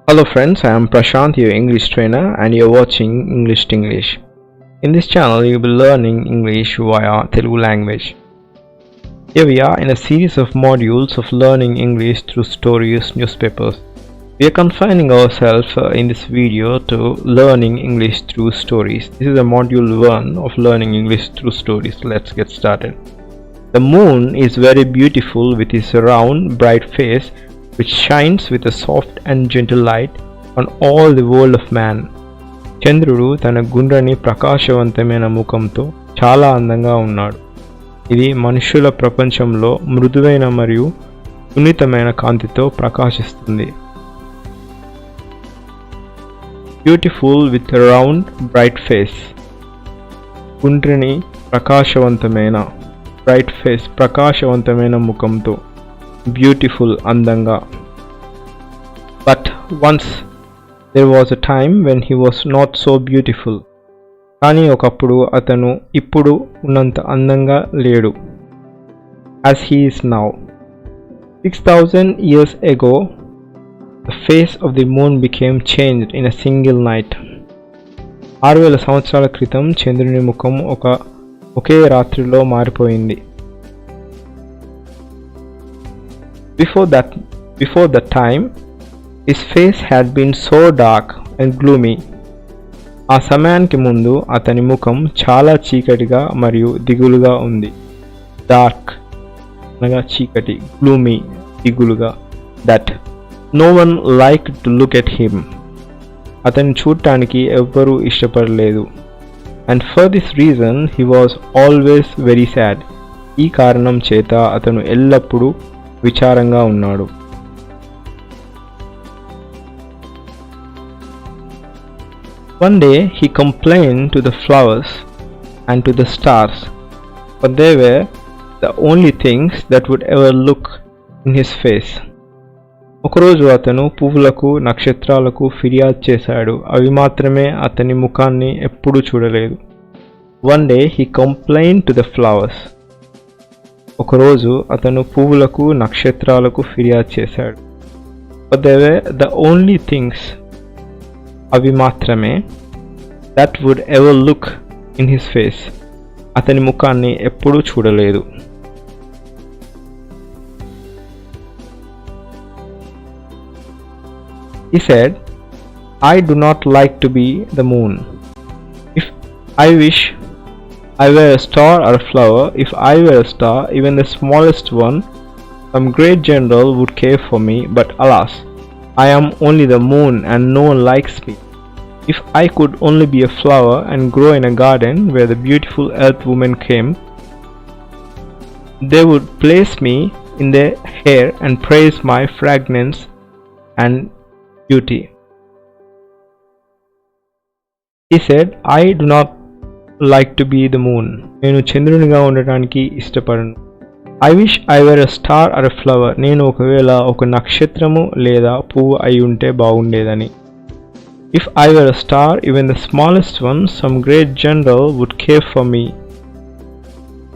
Hello friends, I am Prashant, your English trainer, and you're watching English to English. In this channel, you'll be learning English via Telugu language. Here we are in a series of modules of learning English through stories, newspapers. We are confining ourselves in this video to learning English through stories. This is a module 1 of learning English through stories. Let's get started. The moon is very beautiful with its round, bright face, which shines with a soft and gentle light on all the world of man. చంద్రుడు తన గుండ్రని ప్రకాశవంతమైన ముఖంతో చాలా అందంగా ఉన్నాడు. ఇది మనుషుల ప్రపంచంలో మృదువైన మరియు సున్నితమైన కాంతితో ప్రకాశిస్తుంది. Beautiful with round bright face. గుండ్రని ప్రకాశవంతమైన బ్రైట్ ఫేస్ ప్రకాశవంతమైన ముఖంతో. Beautiful అందంగా. But once there was a time when he was not so beautiful. కానీ ఒకప్పుడు అతను ఇప్పుడు ఉన్నంత అందంగా లేడు. As he is now. 6,000 years ago, the face of the moon became changed in a single night. 6,000 సంవత్సరాల క్రితం చంద్రుని ముఖం ఒకే రాత్రిలో మారిపోయింది. Before that time, his face had been so dark and gloomy. ఆ సమయానికి ముందు అతని ముఖం చాలా చీకటిగా మరియు దిగులుగా ఉంది. డార్క్ అనగా చీకటి, గ్లూమీ దిగులుగా. That no one liked to look at him. అతన్ని చూడటానికి ఎవ్వరూ ఇష్టపడలేదు. And for this reason he was always very sad. ఈ కారణం చేత అతను ఎల్లప్పుడూ విచారంగా ఉన్నాడు. One day he complained to the flowers and to the stars, for they were the only things that would ever look in his face. ఒకరోజు అతను పువ్వులకు నక్షత్రాలకు ఫిర్యాదు చేశాడు. అవి మాత్రమే అతని ముఖాన్ని ఎప్పుడూ చూడలేదు. One day he complained to the flowers. ఒకరోజు అతను పువ్వులకు నక్షత్రాలకు ఫిర్యాదు చేశాడు. But they were the only things, అవి మాత్రమే, that would ever look in his face, అతని ముఖాన్ని ఎప్పుడూ చూడలేదు. He said, I do not like to be the moon. If I wish I were a star or a flower. If I were a star, even the smallest one, some great general would care for me, but alas, I am only the moon and no one likes me. If I could only be a flower and grow in a garden where the beautiful earth women came, they would place me in their hair and praise my fragrance and beauty. He said, I do not like to be the moon. నేను చంద్రునిగా ఉండటానికి ఇష్టపడను. I wish I were a star or a flower. నేను ఒకవేళ ఒక నక్షత్రము లేదా పువ్వు అయి ఉంటే బాగుండేదని. If I were a star, even the smallest one, some great general would care for me.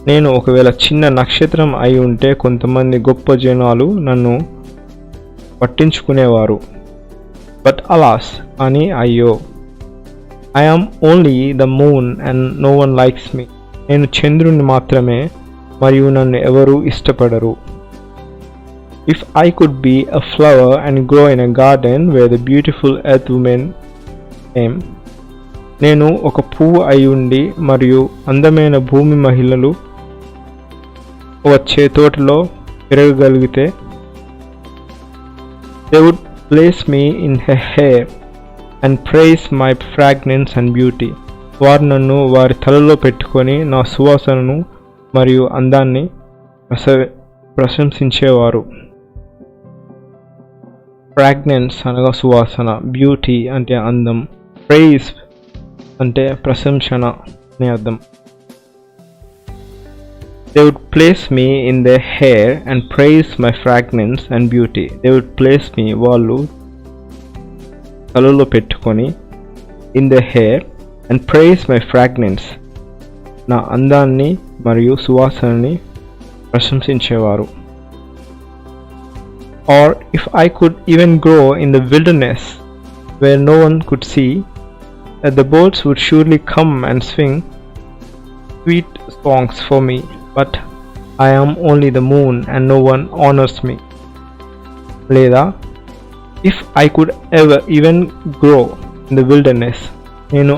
నేను ఒకవేళ చిన్న నక్షత్రం అయి ఉంటే కొంతమంది గొప్ప జనాలు నన్ను పట్టించుకునేవారు. But alas, అని అయ్యో, I am only the moon and no one likes me. నేను చంద్రుని మాత్రమే మరియు నన్ను ఎవరూ ఇష్టపడరు. If I could be a flower and grow in a garden where the beautiful earth women came. నేను ఒక పువ్వు అయి ఉండి మరియు అందమైన భూమి మహిళలు వచ్చే తోటలో పెరగగలిగితే, they would place me in her hair and praise my fragrance and beauty. వారు నన్ను వారి తలలో పెట్టుకొని నా సువాసనను మరియు అందాన్ని ప్రశంసించేవారు. ఫ్రాగ్రెన్స్ అనగా సువాసన, బ్యూటీ అంటే అందం, ప్రైజ్ అంటే ప్రశంసన అనే అర్థం. They would place me in their hair and praise my fragrance and beauty. They would place me, వాళ్ళు తలలో పెట్టుకొని, in their hair and praise my fragrance, నా అందాన్ని మరియు సువాసనని ప్రశంసించేవారు. Or if I could even grow in the wilderness where no one could see, that the birds would surely come and sing sweet songs for me, but I am only the moon and no one honors me. లేదా if I could ever even grow in the wilderness, నేను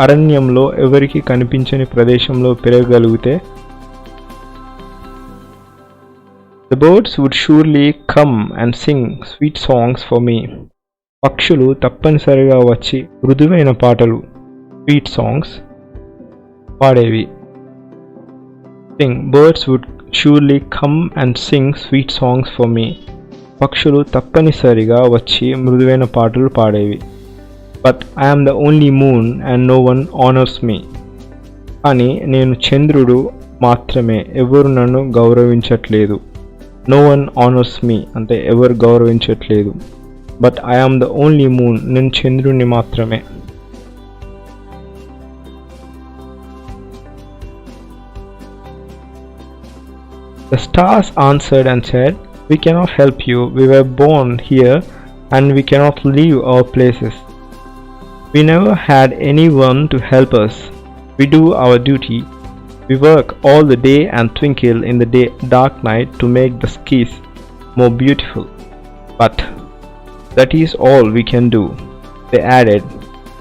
అరణ్యంలో ఎవరికి కనిపించని ప్రదేశంలో పెరగగలిగితే, the birds would surely come and sing sweet songs for me. పక్షులు తప్పనిసరిగా వచ్చి మృదువైన పాటలు sweet songs పాడేవి. Birds would surely come and sing sweet songs for me. పక్షులు తప్పనిసరిగా వచ్చి మృదువైన పాటలు పాడేవి. But I am the only moon and no one honors me. కానీ నేను చంద్రుడు మాత్రమే, ఎవరు నన్ను గౌరవించట్లేదు. No one honors me అంటే ఎవరు గౌరవించట్లేదు. But I am the only moon, నేను చంద్రుని మాత్రమే. The stars answered and said, we cannot help you. We were born here and we cannot leave our places. We never had anyone to help us. We do our duty. We work all the day and twinkle in the dark night to make the skies more beautiful. But that is all we can do, they added,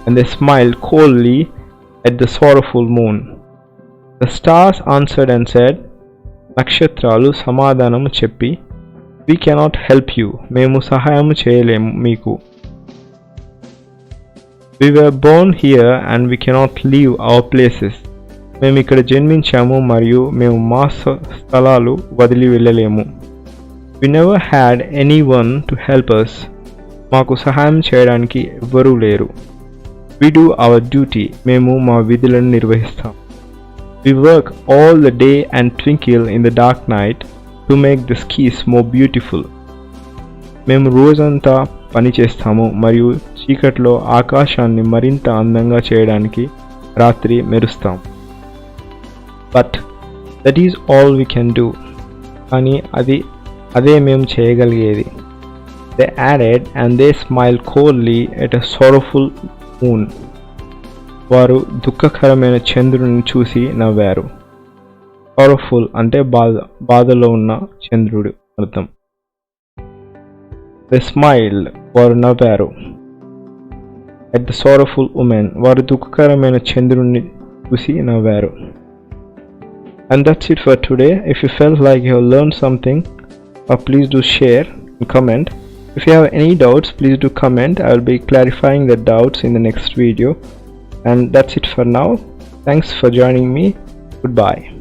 and they smiled coldly at the sorrowful moon. The stars answered and said, నక్షత్రాలు సమాధానము చెప్పి, we cannot help you. మేము సహాయము చేయలేము మీకు. We were born here and we cannot leave our places. మేము ఇక్కడ జన్మించాము మరియు మేము మా స్థలాలు వదిలి వెళ్ళలేము. We never had anyone to help us. మాకు సహాయం చేయడానికి ఎవ్వరూ లేరు. We do our duty. మేము మా విధులను నిర్వహిస్తాం. We work all the day and twinkle in the dark night to make the skies more beautiful. మేము రోజంతా పని చేస్తాము మరియు చీకట్లో ఆకాశాన్ని మరింత అందంగా చేయడానికి రాత్రి మెరుస్తాం. But that is all we can do. కానీ అదే మేము చేయగలిగేది. They added and they smiled coldly at a sorrowful moon. వారు దుఃఖకరమైన చంద్రుని చూసి నవ్వారు. Sorrowful అంటే బాధలో ఉన్న చంద్రుడు అర్థం. They smiled, వారు నవ్వారు. At the sorrowful woman, వారు దుఃఖకరమైన చంద్రుని చూసి నవ్వారు. And that's it for today. If you felt like you have learned something, please do share and comment. If you have any doubts, please do comment. I will be clarifying the doubts in the next video. And that's it for now. Thanks for joining me. Goodbye.